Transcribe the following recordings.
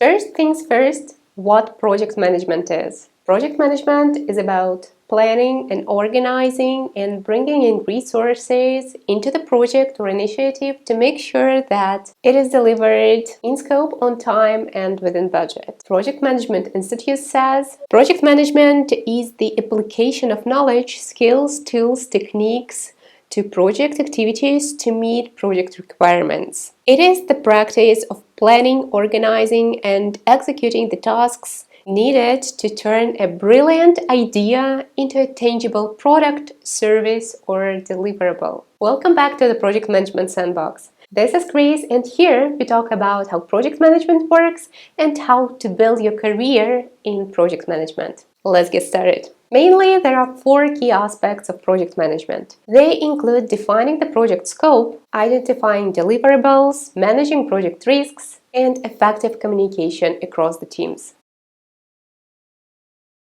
First things first, what project management is. Project management is about planning and organizing and bringing in resources into the project or initiative to make sure that it is delivered in scope, on time, and within budget. Project Management Institute says project management is the application of knowledge, skills, tools, techniques to project activities to meet project requirements. It is the practice of planning, organizing, and executing the tasks needed to turn a brilliant idea into a tangible product, service, or deliverable. Welcome back to the Project Management Sandbox. This is Chris, and here we talk about how project management works and how to build your career in project management. Let's get started. Mainly, there are 4 key aspects of project management. They include defining the project scope, identifying deliverables, managing project risks, and effective communication across the teams.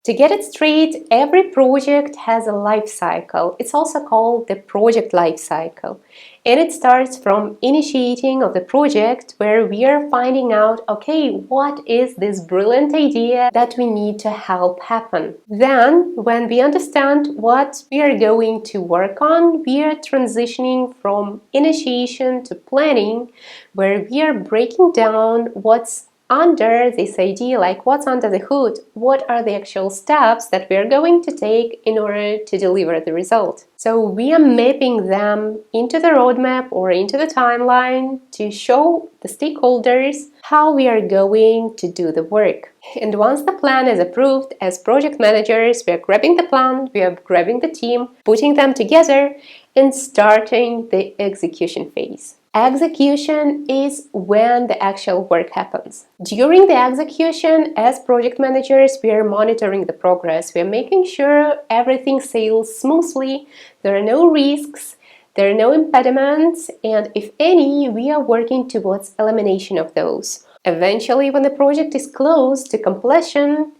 To get it straight, every project has a life cycle. It's also called the project life cycle. And it starts from initiating of the project, where we are finding out, okay, what is this brilliant idea that we need to help happen? Then, when we understand what we are going to work on, we are transitioning from initiation to planning, where we are breaking down what's under this idea, like what's under the hood, what are the actual steps that we are going to take in order to deliver the result. So we are mapping them into the roadmap or into the timeline to show the stakeholders how we are going to do the work. And once the plan is approved, as project managers, we are grabbing the plan, we are grabbing the team, putting them together, and starting the execution phase. Execution is when the actual work happens. During the execution, as project managers, we are monitoring the progress. We are making sure everything sails smoothly, there are no risks, there are no impediments, and if any, we are working towards elimination of those. Eventually, when the project is close to completion,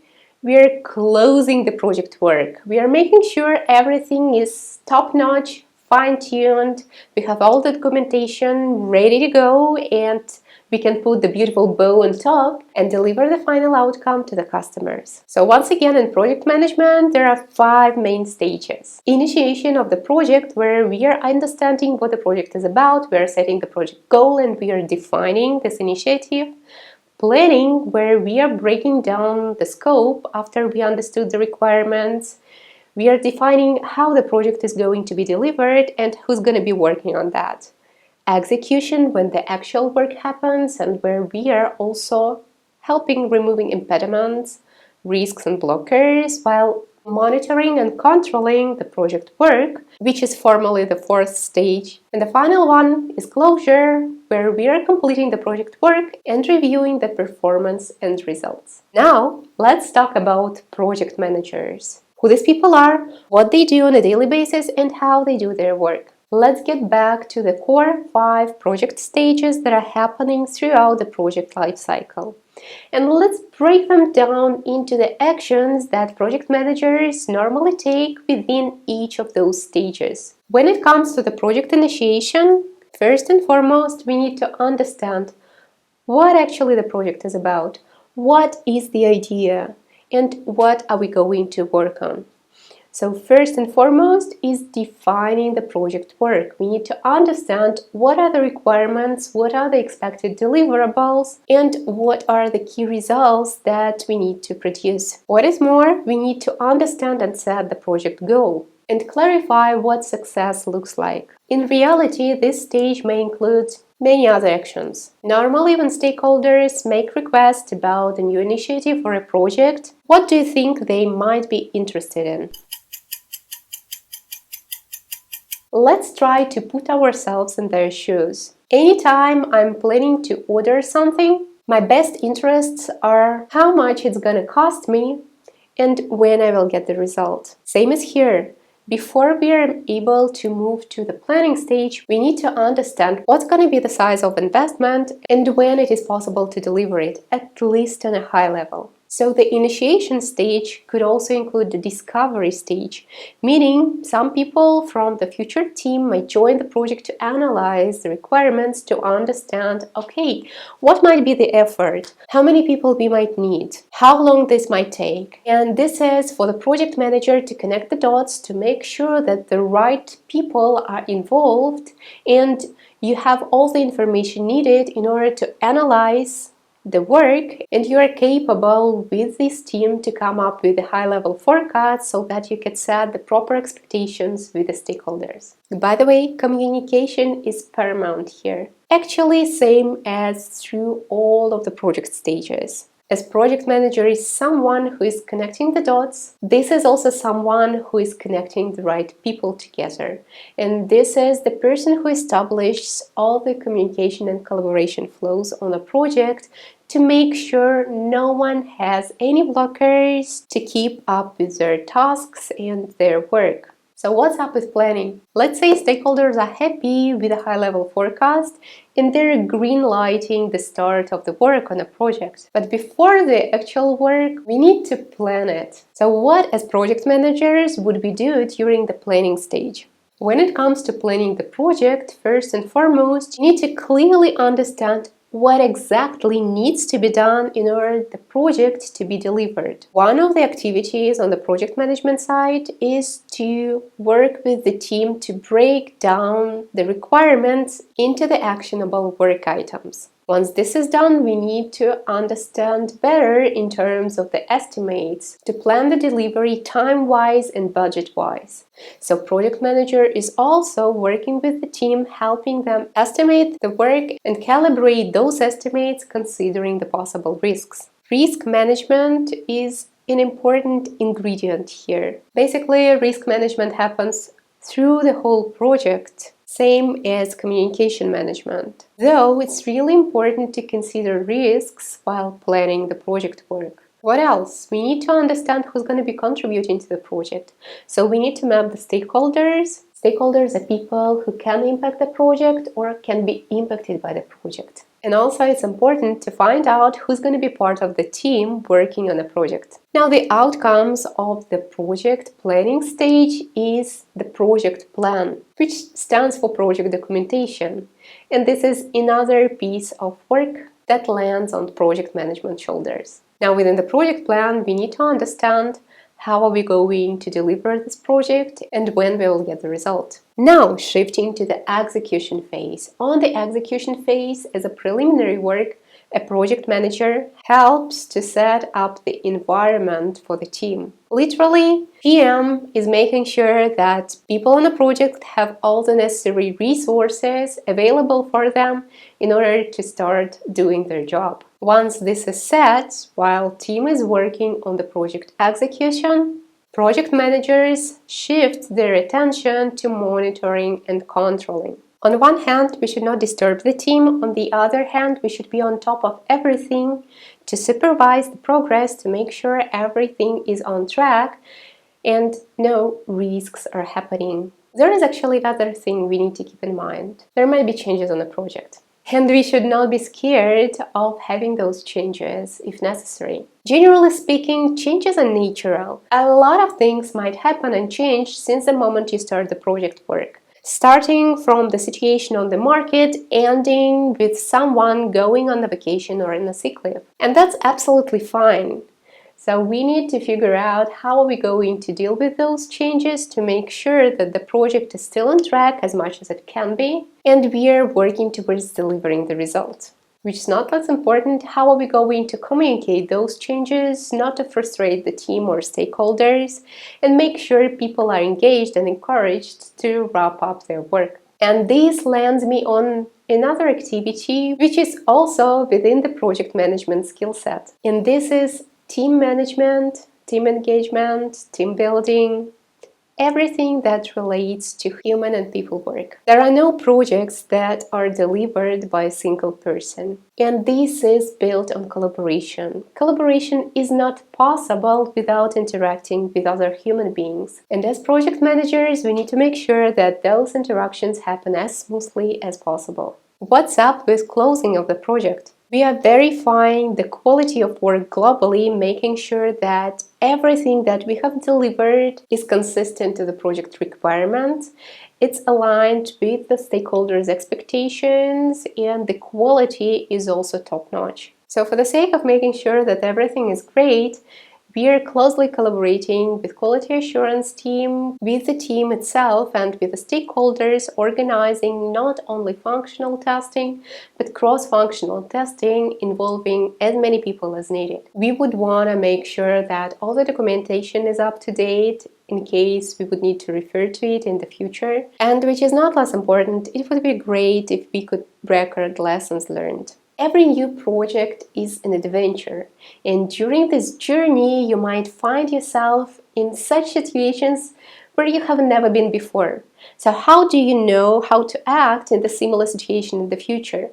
we are closing the project work. We are making sure everything is top-notch, fine-tuned, we have all the documentation ready to go, and we can put the beautiful bow on top and deliver the final outcome to the customers. So once again, in project management, there are 5 main stages. Initiation of the project, where we are understanding what the project is about, we are setting the project goal and we are defining this initiative. Planning, where we are breaking down the scope after we understood the requirements. We are defining how the project is going to be delivered and who's going to be working on that. Execution, when the actual work happens and where we are also helping removing impediments, risks and blockers, while monitoring and controlling the project work, which is formally the 4th stage. And the final one is closure, where we are completing the project work and reviewing the performance and results. Now, let's talk about project managers. Who these people are, what they do on a daily basis, and how they do their work. Let's get back to the core 5 project stages that are happening throughout the project lifecycle. And let's break them down into the actions that project managers normally take within each of those stages. When it comes to the project initiation, first and foremost, we need to understand what actually the project is about. What is the idea? And what are we going to work on? So first and foremost is defining the project work. We need to understand what are the requirements, what are the expected deliverables, and what are the key results that we need to produce. What is more, we need to understand and set the project goal and clarify what success looks like. In reality, this stage may include many other actions. Normally, when stakeholders make requests about a new initiative or a project, what do you think they might be interested in? Let's try to put ourselves in their shoes. Anytime I'm planning to order something, my best interests are how much it's gonna cost me and when I will get the result. Same as here. Before we are able to move to the planning stage, we need to understand what's going to be the size of investment and when it is possible to deliver it, at least on a high level. So the initiation stage could also include the discovery stage, meaning some people from the future team might join the project to analyze the requirements to understand, okay, what might be the effort, how many people we might need, how long this might take. And this is for the project manager to connect the dots to make sure that the right people are involved and you have all the information needed in order to analyze the work, and you are capable with this team to come up with a high-level forecast so that you can set the proper expectations with the stakeholders. By the way, communication is paramount here. Actually, same as through all of the project stages. As project manager is someone who is connecting the dots. This is also someone who is connecting the right people together. And this is the person who establishes all the communication and collaboration flows on a project to make sure no one has any blockers to keep up with their tasks and their work. So what's up with planning? Let's say stakeholders are happy with a high-level forecast and they're green-lighting the start of the work on a project. But before the actual work, we need to plan it. So what, as project managers, would we do during the planning stage? When it comes to planning the project, first and foremost, you need to clearly understand what exactly needs to be done in order for the project to be delivered. One of the activities on the project management side is to work with the team to break down the requirements into the actionable work items. Once this is done, we need to understand better in terms of the estimates to plan the delivery time-wise and budget-wise. So project manager is also working with the team, helping them estimate the work and calibrate those estimates considering the possible risks. Risk management is an important ingredient here. Basically, risk management happens through the whole project, same as communication management. Though it's really important to consider risks while planning the project work. What else? We need to understand who's going to be contributing to the project. So we need to map the stakeholders. Stakeholders are people who can impact the project or can be impacted by the project. And also it's important to find out who's going to be part of the team working on a project. Now the outcomes of the project planning stage is the project plan, which stands for project documentation. And this is another piece of work that lands on project management shoulders. Now within the project plan, we need to understand how are we going to deliver this project and when we will get the result. Now shifting to the execution phase. On the execution phase, as a preliminary work, a project manager helps to set up the environment for the team. Literally, PM is making sure that people on the project have all the necessary resources available for them in order to start doing their job. Once this is set, while team is working on the project execution, project managers shift their attention to monitoring and controlling. On one hand, we should not disturb the team. On the other hand, we should be on top of everything to supervise the progress to make sure everything is on track and no risks are happening. There is actually another thing we need to keep in mind. There might be changes on the project. And we should not be scared of having those changes if necessary. Generally speaking, changes are natural. A lot of things might happen and change since the moment you start the project work. Starting from the situation on the market, ending with someone going on a vacation or on a sick leave. And that's absolutely fine. So we need to figure out how are we going to deal with those changes to make sure that the project is still on track as much as it can be, and we are working towards delivering the result. Which is not less important, how are we going to communicate those changes not to frustrate the team or stakeholders and make sure people are engaged and encouraged to wrap up their work. And this lands me on another activity which is also within the project management skill set. And this is team management, team engagement, team building, everything that relates to human and people work. There are no projects that are delivered by a single person, and this is built on collaboration. Collaboration is not possible without interacting with other human beings. And as project managers, we need to make sure that those interactions happen as smoothly as possible. What's up with closing of the project? We are verifying the quality of work globally, making sure that everything that we have delivered is consistent to the project requirements. It's aligned with the stakeholders' expectations, and the quality is also top-notch. So for the sake of making sure that everything is great, we are closely collaborating with quality assurance team, with the team itself, and with the stakeholders, organizing not only functional testing, but cross-functional testing involving as many people as needed. We would want to make sure that all the documentation is up to date in case we would need to refer to it in the future. And which is not less important, it would be great if we could record lessons learned. Every new project is an adventure, and during this journey you might find yourself in such situations where you have never been before. So how do you know how to act in the similar situation in the future?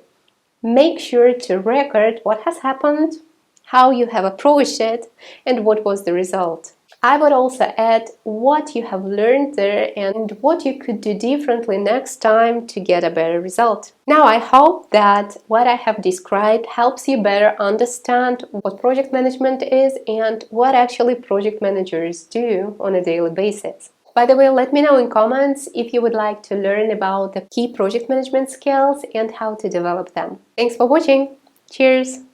Make sure to record what has happened, how you have approached it, and what was the result. I would also add what you have learned there and what you could do differently next time to get a better result. Now, I hope that what I have described helps you better understand what project management is and what actually project managers do on a daily basis. By the way, let me know in comments if you would like to learn about the key project management skills and how to develop them. Thanks for watching. Cheers!